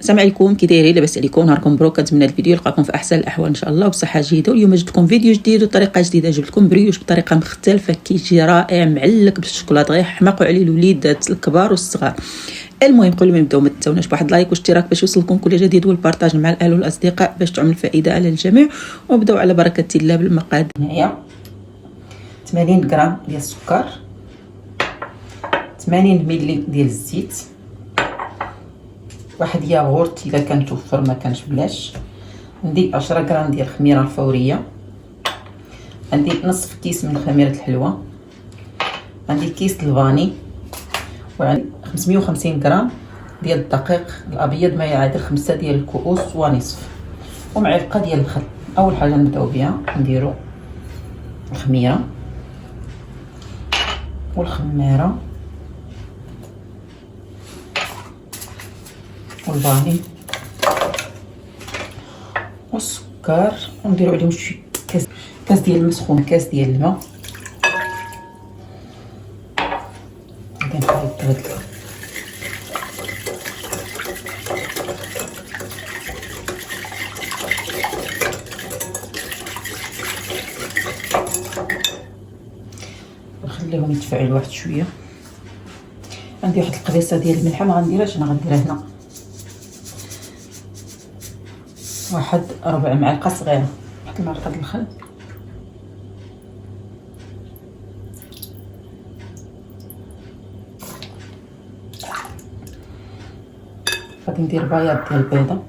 السلام عليكم، كي دايرين؟ لاباس عليكم؟ نهاركم مبروك. كنتمنى الفيديو يلقاكم في احسن الاحوال ان شاء الله وبصحه جيده. واليوم جبت لكم فيديو جديد وطريقه جديده. جبت لكم بريوش بطريقه مختلفه كيجي رائع معلك بالشوكولاط، غير يحماقوا عليه الوليدات الكبار والصغار. المهم قبل ما نبداو ما تنساوناش بواحد لايك واشتراك باش يوصلكم كل جديد، والبارطاج مع الاهل والاصدقاء باش تعمل فائده على الجميع. ونبداو على بركه الله بالمقادير. هنايا 80 غرام ديال السكر، 80 ملي ديال الزيت، واحد ياغورت اذا كان توفر، ما كانش بلاش. عندي 10 غرام ديال الخميره الفوريه، عندي نصف كيس من خميره الحلوى، عندي كيس الفاني، وعندي 550 غرام ديال الدقيق الابيض ما يعادل 5 ديال الكؤوس ونصف، ومعلقه ديال الخل. اول حاجه نبداو بها نديرو الخميره والخميره والفاني والسكر، ونديرو عليهم شويه كاس ديال المسخون، كاس ديال الماء. غادي نخلط هاد نخليهم يتفاعلوا واحد شويه. عندي واحد القبيصه ديال الملحه ما غنديرهاش، انا غنديرها هنا واحد ربع معلقه صغيره. واحد المعلقه ديال الخل، غادي ندير بياض ديال البيضه،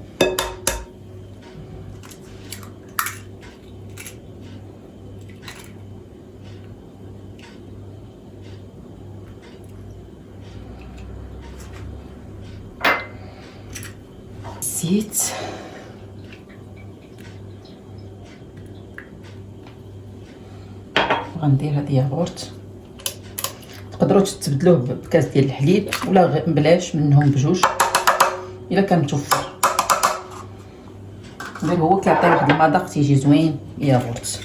الزيت، غندير هاد الياغورت. تقدروا تبدلوه بكاس ديال الحليب ولا بلاش منهم بجوج الا كان متوفر، غير هو كيعطي واحد المذاق تيجي زوين ياغورت.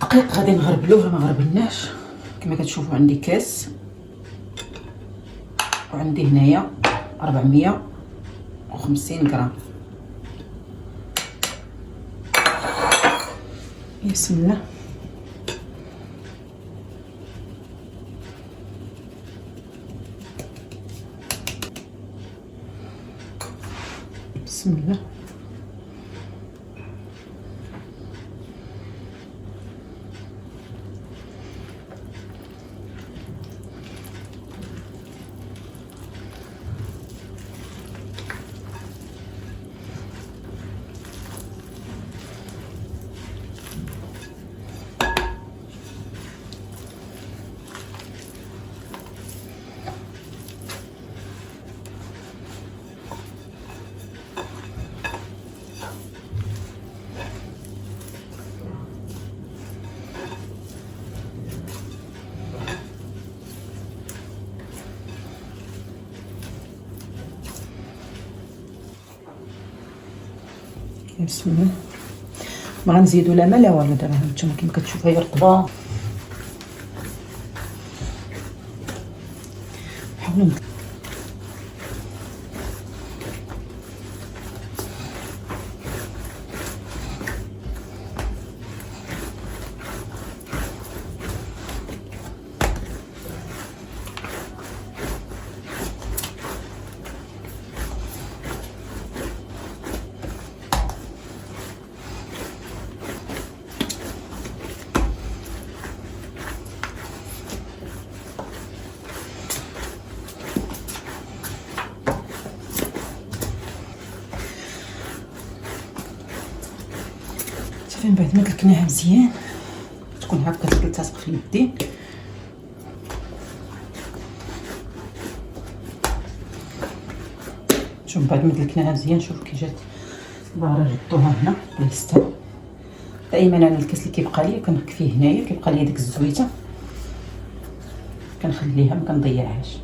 دقيق غادي نغربلوه، ما غربلناش. كما كتشوفوا عندي كاس، وعندي هنايا 450 غرام. بسم الله. بسم الله. بسم الله. ما غنزيدو لا ما لا والو. دابا هانتوما كما كتشوفوا هي رطبه. حاولوا من بعد ما دلكناها مزيان تكون هكا تلتصق في اليدين. شوف بعد ما دلكناها مزيان شوفوا كي جات ظاهره. ردوها هنا بالستان. دائما انا الكاس اللي كيبقى لي كنكفيه هنايا، كيبقى لي ديك الزويته كنخليها ما كنضيعهاش.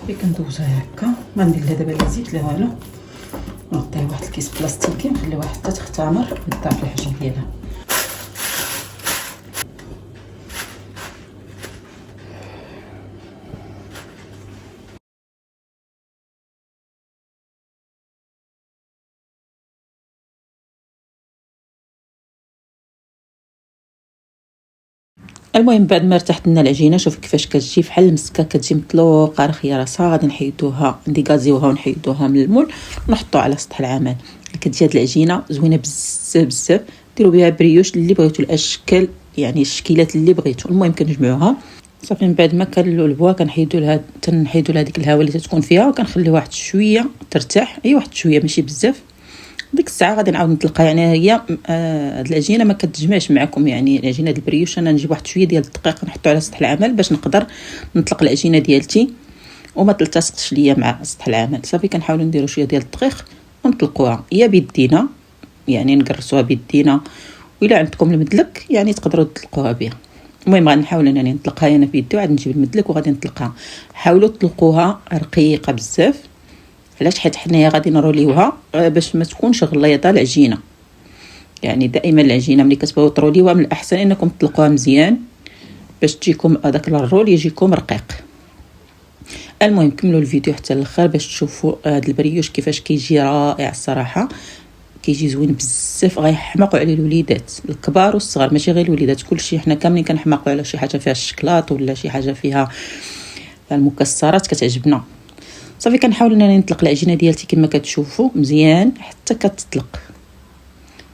صافي كندوزها هكا. ما ندير لها دابا لا زيت لا والو، نغطيها بواحد الكيس بلاستيكي نخليوها حتى تختمر بالضبط في الحجم ديالها. المهم بعد ما ارتاحت لنا العجينه، شوف كيفاش كتجي بحال المسكه، كتجي مطلوقه رخيه راسها. غادي نحيدوها نديكازيوها ونحيدوها من المول ونحطوها على سطح العمل. كتجي هاد العجينه زوينه بزاف بزاف، ديروا بها بريوش اللي بغيتو، الاشكال يعني الشكيلات اللي بغيتو. المهم كنجمعوها صافي. من بعد ما كنلولبوها كنحيدوا لها ديك الهواء اللي تكون فيها، وكنخليوها واحد شويه ترتاح، واحد شويه ماشي بزاف. ديك الساعه غادي نعاود نطلقها. يعني هي هاد العجينه ما كتجمعش معكم، يعني العجينه ديال البريوش انا نجيب واحد شويه ديال الدقيق نحطو على سطح العمل باش نقدر نطلق العجينه ديالتي وما تلتصقش ليا مع سطح العمل. صافي كنحاولوا نديروا شويه ديال الدقيق ونطلقوها يا بيدينا، يعني نقرصوها بيدينا، وإلا عندكم المدلك يعني تقدروا تطلقوها بها. المهم غنحاول انني نطلقها انا بيدي، وعاد نجيب المدلك وغادي نطلقها. حاولوا تطلقوها رقيقه بزاف، علاش؟ حيت حنايا غادي نروليوها باش ما تكونش غليظه العجينه. يعني دائما العجينه ملي كتبغيو تروليوها من الاحسن انكم تطلقوها مزيان باش تجيكم هذاك الرول يجيكم رقيق. المهم كملوا الفيديو حتى الاخر باش تشوفوا هذا البريوش كيفاش كيجي رائع الصراحه. كيجي زوين بزاف، غيحماقوا عليه الوليدات الكبار والصغار، ماشي غير الوليدات، كلشي. حنا كاملين كنحماقوا على شي حاجه فيها الشكلاط ولا شي حاجه فيها المكسرات كتعجبنا. صافي كنحاول انني نطلق العجينه ديالتي كما كتشوفوا مزيان حتى كتطلق.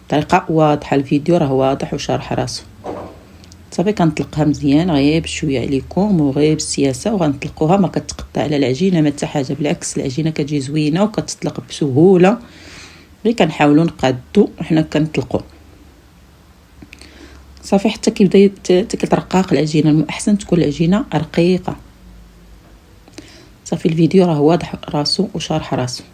طريقه واضحه، الفيديو راه واضح وشارح راسو. صافي كنطلقها مزيان غير بشويه عليكم وغير بالسياسه، وغنطلقوها ما كتقطع على العجينه ما حتى حاجه، بالعكس العجينه كتجي زوينه وكتطلق بسهوله. غير كنحاولوا نقادو وحنا كنطلقوا. صافي حتى كيبدا كترقاق العجينه، الاحسن تكون العجينه رقيقه. صافي الفيديو راه واضح راسو وشارح راسو.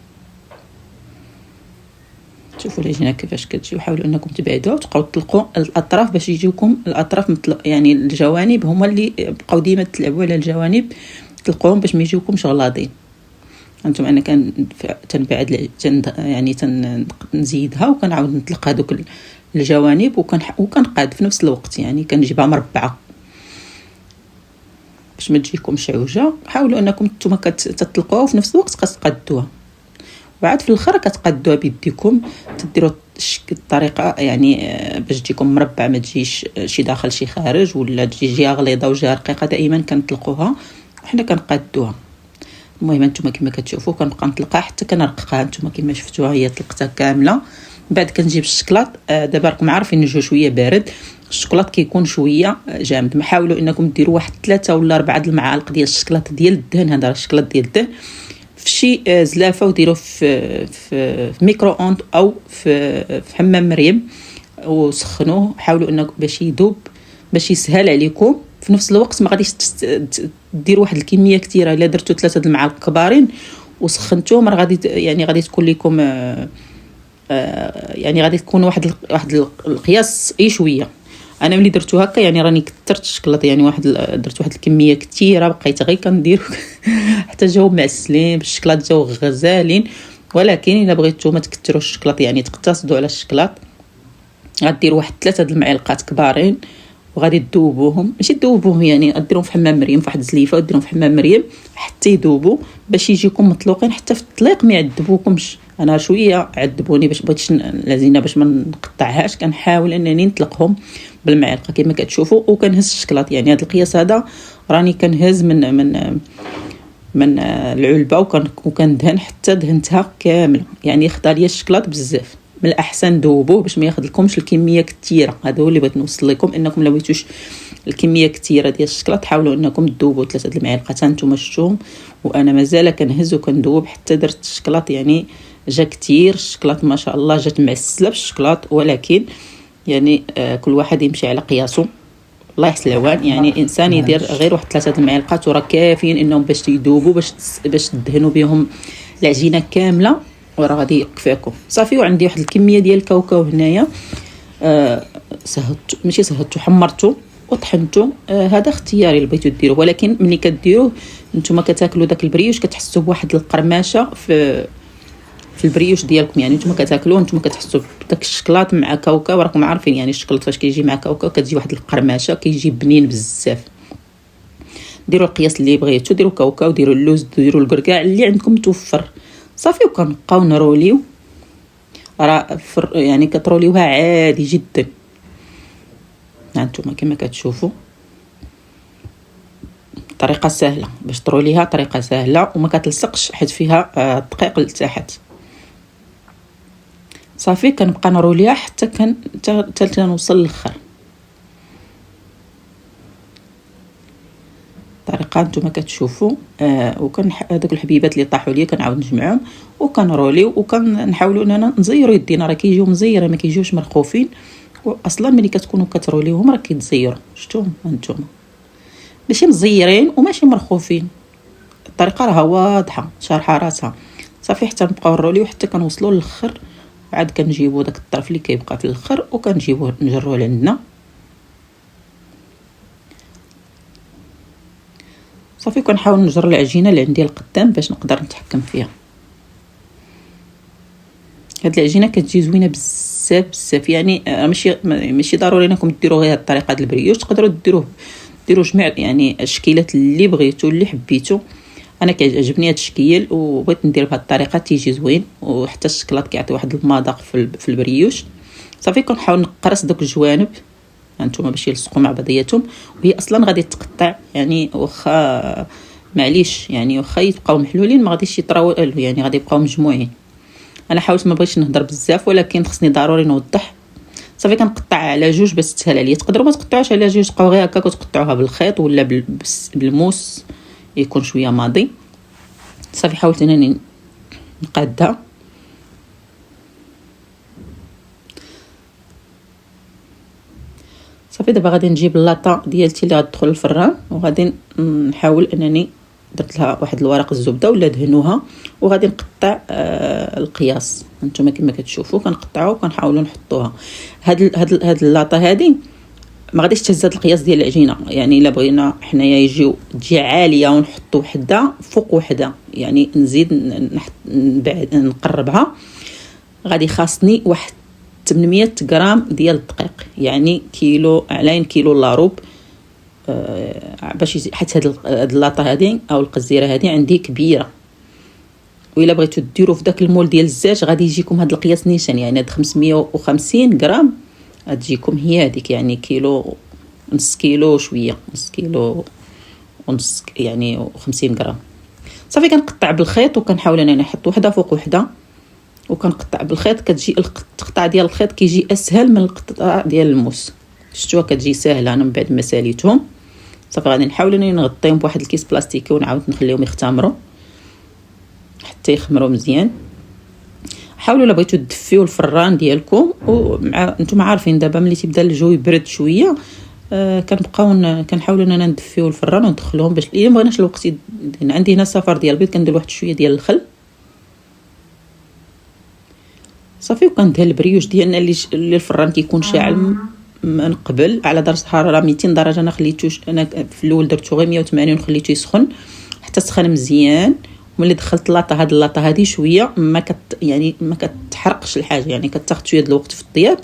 شوفوا العجينه كيفاش كتجي، وحاولوا انكم تبعدوا وتبقاو تطلقوا الاطراف باش يجيوكم الاطراف يعني الجوانب هما اللي بقاو ديما تلعبوا على الجوانب، تطلقوهم باش ما يجيوكمش غلاضين. انتم انا تنبعد يعني نزيدها وكنعاود نطلق هذوك الجوانب وكنقاد في نفس الوقت، يعني كنجيبها مربعه باش ما تجيكمش عوجه. حاولوا انكم نتوما كتطلقوها وفي نفس الوقت كتقادوها، وعاد في الاخر كتقادوها بيديكم. تديروا الطريقه يعني باش تجيكم مربع، ما تجيش شي داخل شي خارج، ولا تجي جهه غليظه وجهه رقيقه. دائما كنطلقوها وحنا كنقادوها. المهم انتم كما كتشوفوا كنبقى نطلقها حتى كنرققها. انتم كما شفتوها هي طلقتها كامله. بعد كنجيب الشكلاط. دابا راكم عارفين الجو شويه بارد، الشكلاط كيكون شويه جامد. حاولوا انكم ديروا واحد 3 ولا 4 المعالق ديال الشكلاط ديال الدهن. هذا الشكلاط ديال الدهن في شي زلافه وديروه في ميكرو اوند او في حمام مريم وسخنوه. حاولوا انكم باش يذوب باش يسهل عليكم. في نفس الوقت ما غاديش ديروا واحد الكميه كثيره. الا درتوا 3 المعالق كبارين وسخنتوهم راه غادي تكون لكم يعني غادي تكون واحد القياس شويه. انا ملي درتو هكا يعني راني كثرت الشكلاط، يعني درت واحد الكميه كثيره، بقيت غير كندير حتى جاو معسلين بالشكلاط، جاو غزالين. ولكن الا بغيتو ما تكثروش الشكلاط، يعني تقتصدوا على الشكلاط، غديروا واحد 3 المعالق كبارين وغادي تذوبوهم. ماشي تذوبوهم يعني ديروهم في حمام مريم في واحد الزليفه وديروهم في حمام مريم حتى يذوبوا باش يجيكم مطلوقين. حتى في الطليق ما يعذبوكمش. انا شويه عذبوني باش بغيتش العجينه باش ما نقطعهاش، كنحاول انني نطلقهم بالمعلقه كما كتشوفوا. وكنهز الشكلاط، يعني هذا القياس هذا راني كنهز من العلبه وكندهن حتى دهنتها كامله. يعني خدا ليا الشكلاط بزاف. من الاحسن ذوبوه باش ما ياخذلكمش الكميه كثيره. هذا هو اللي بغيت نوصل لكم، انكم لو بغيتوش الكميه كثيره ديال الشكلاط حاولوا انكم تذوبوا 3 المعالق. حتى نتوما شفتوهم وانا مازال كنهز وكندوب حتى درت الشكلاط، يعني جا كثير الشكلاط ما شاء الله، جات معسله بالشكلاط. ولكن يعني كل واحد يمشي على قياسه. الله يحسن العوان. يعني الانسان يدير غير واحد 3 المعالق وراه كافيين انهم باش يذوبوا باش تدهنوا بهم العجينه كامله، وراه غادي يكفيكم. صافي. وعندي واحد الكميه ديال الكاوكاو هنايا، سهدت ماشي سهدته، حمرته وطحنته. هذا اختياري اللي بغيتو ديروه، ولكن ملي كديروه نتوما كتاكلوا داك البريوش كتحسوا بواحد القرماشه في البريوش ديالكم، يعني نتوما كتاكلوه نتوما كتحسوا بداك الشكلاط مع كاوكاو. راكم عارفين يعني الشكلاط فاش كيجي مع كاوكاو كتجي واحد القرماشه، كيجي بنين بزاف. ديروا القياس اللي بغيتو، ديروا كاوكاو، ديروا اللوز، ديروا الكركاع اللي عندكم متوفر صافي. وكنبقاو نروليو، راه يعني كتروليوها عادي جدا. هانتوما كما كتشوفوا طريقه سهله باش تروليها، طريقه سهله وما كتلصقش حيت فيها الدقيق لتحت. صافي كنبقى نروليها حتى نوصل للاخر. طريقه نتوما كتشوفوا. وكان هذوك الحبيبات اللي طاحوا لي كنعاود نجمعهم وكنروليو وكنحاولوا اننا نزيروا يدينا، راه كيجيو مزيره ما كيجيوش مرخوفين. واصلا ملي كتكونوا كتروليوهم راه كيتزيروا، شفتوا هانتوما ماشي مزيرين وماشي مرخوفين. الطريقه راها واضحه شارحه راسها. صافي حتى نبقاو نروليو حتى كنوصلوا للاخر، عاد كنجيبوا داك الطرف اللي كيبقى في الاخر وكنجيبوه نجروه لعندنا. صافي كنحاول نجر العجينه اللي عندي القدام باش نقدر نتحكم فيها. هاد العجينه كتجي زوينه بزاف بزاف، يعني ماشي ضروري انكم ديروا غير هاد الطريقه ديال البريوش، تقدروا ديروا جميع يعني الشكيلات اللي بغيتو اللي حبيتو. انا كيعجبني هاد الشكل وبغيت ندير بهاد الطريقه تيجي زوين، وحتى الشكلاط كيعطي واحد المذاق في البريوش. صافي كنحاول نقرص دوك الجوانب هانتوما باش يلصقوا مع بعضياتهم، وهي اصلا غادي تقطع يعني واخا معليش يعني واخا يبقاو محلولين ما غاديش يطراو، يعني غادي يبقاو مجموعين. انا حاولت ما بغيتش نهضر بزاف ولكن خصني ضروري نوضح. صافي كنقطع على جوج باش تسهل عليا. تقدروا ما تقطعوش على جوج، تبقاو غير هكا وتقطعوها بالخيط ولا بالموس يكون شويه ماضي. صافي حاولت انني نقادها. صافي دابا غادي نجيب اللاطه ديالتي اللي غتدخل الفران، وغادي نحاول انني درت لها واحد الورق الزبده ولا دهنوها، وغادي نقطع القياس. انتم كما كتشوفوا كنقطعوا وكنحاولوا نحطوها. هاد اللاطه هذه ما غاديش تهز هاد القياس ديال العجينه، يعني الا بغينا حنايا تجي عاليه ونحطوا وحده فوق وحده، يعني نزيد نقربها. غادي خاصني واحد 800 غرام ديال الدقيق، يعني كيلو على كيلو الا ربع، باش حيت هاد اللاطه هذه او القزيره هذه عندي كبيره. وإلا بغيتو ديروا في داك المول ديال الزاج غادي يجيكم هاد القياس نيشان، يعني هاد 550 غرام غتجيكم هي هذيك، يعني كيلو نص كيلو شويه، نص كيلو ونص يعني 50 غرام. صافي كنقطع بالخيط وكنحاول انني نحط وحده فوق وحده، وكنقطع بالخيط. كتجي القطع ديال الخيط كيجي اسهل من القطع ديال الموس، شفتوها كتجي سهله. انا من بعد ما ساليتهم صافي غادي نحاول انني نغطيهم بواحد الكيس بلاستيكي ونعاود نخليهم يختمروا حتى يخمروا مزيان. حاولوا الا بغيتوا تدفيو الفران ديالكم، ومع نتوما عارفين دابا ملي تيبدا الجو يبرد شويه كنحاولوا اننا ندفيو الفران وندخلوهم باش الا بغيناش الوقت عندي هنا صفار ديال البيض كندير واحد شويه ديال الخل. صافي وكندهن البريوش ديالنا اللي الفران كيكون شاعل من قبل على درجه حراره 200 درجه. انا خليتوش، انا في الاول درتو غير 180 وخليته يسخن حتى سخن مزيان. وملي دخلت اللاطه هذه شويه ما كتحرقش الحاجه، يعني كتاخذ شويه د الوقت في الطياب.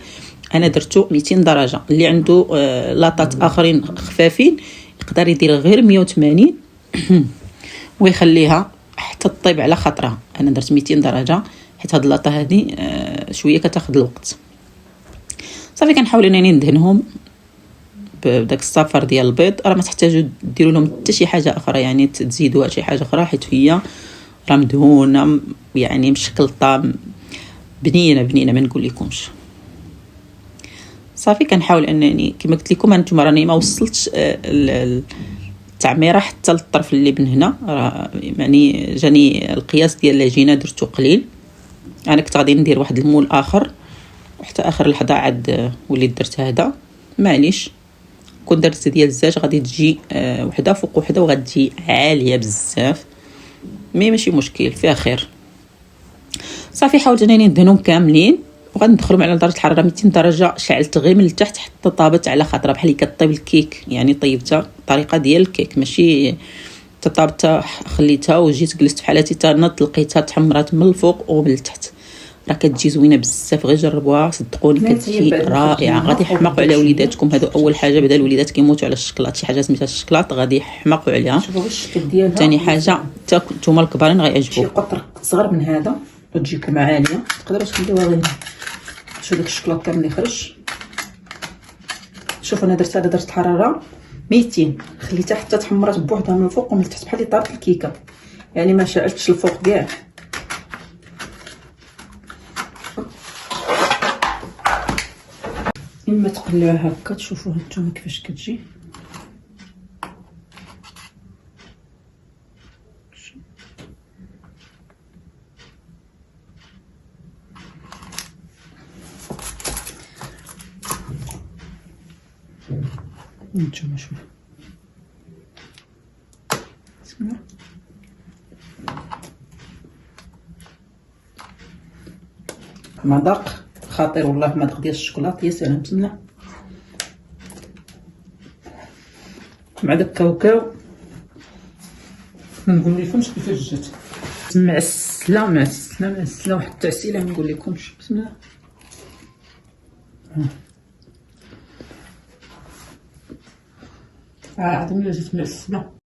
انا درتو 200 درجه. اللي عنده لاطات اخرين خفافين يقدر يدير غير 180 ويخليها حتى تطيب على خاطرها. انا درت 200 درجه حيت هاد اللاطه هذه شويه كتاخذ الوقت. صافي كنحاول انني ندهنهم بداك الصفر ديال البيض. راه ما تحتاجوا ديروا لهم حتى شي حاجه اخرى، يعني تزيدوا شي حاجه اخرى حيت هي راه مدهونه يعني مشكلطه بنينه ما نقول لكمش. صافي كنحاول انني كما قلت لكم انتم راني ما وصلتش التعميره حتى للطرف اللي من هنا، راه يعني جاني القياس ديال العجينه درتو قليل. انا كنت غادي ندير واحد المول اخر وحتى اخر لحظه عاد وليت درت هذا. معليش كون درت ديال الزاج غادي تجي وحده فوق وحده وغتجي عاليه بزاف، ماشي مشكل فيها خير. صافي حاولت انني ندهنهم كاملين وغادي ندخلهم على درجه الحراره 200 درجه. شعلت غير من التحت حتى طابت على خاطرها بحال كطيب الكيك، يعني طيبتها طريقه ديال الكيك طابتها خليتها وجيت جلست في حالتي تنط، لقيتها تحمرات من الفوق ومن التحت. راه كتجي زوينه بزاف، غير جربوها صدقوني كتجي رائعه. غادي يحمقوا على وليداتكم. هادو اول حاجه، بعدا الوليدات كيموتوا على الشكلاط، شي حاجه سميتها الشكلاط غادي يحمقوا عليها. شوفوا الشكل ديالها. ثاني حاجه حتى نتوما الكبارين غيعجبوا. شي قطر صغر من هذا وتجيكم عاليه، تقدروا تخليوها غير. شوفوا داك الشكلاط كامل اللي خرج. شوفوا انا درت حراره 200، خليتها حتى تحمرات بوحدها من الفوق ومن التحت بحال اللي طابت الكيكه، يعني ما شعلتش الفوق كاع. اما تقلوها هكا، تشوفوها نتوما كيفاش كتجي. نتوما شوفوا بسم الله. مذاق خطير والله، مذاق ديال الشوكولاط يا سلام. بسم الله. مع داك الكاوكاو ما نقولكمش كيفاش جات. معسله معسله معسله، واحد التعسيله ما نقولكمش. بسم الله. عظيم جات معسله.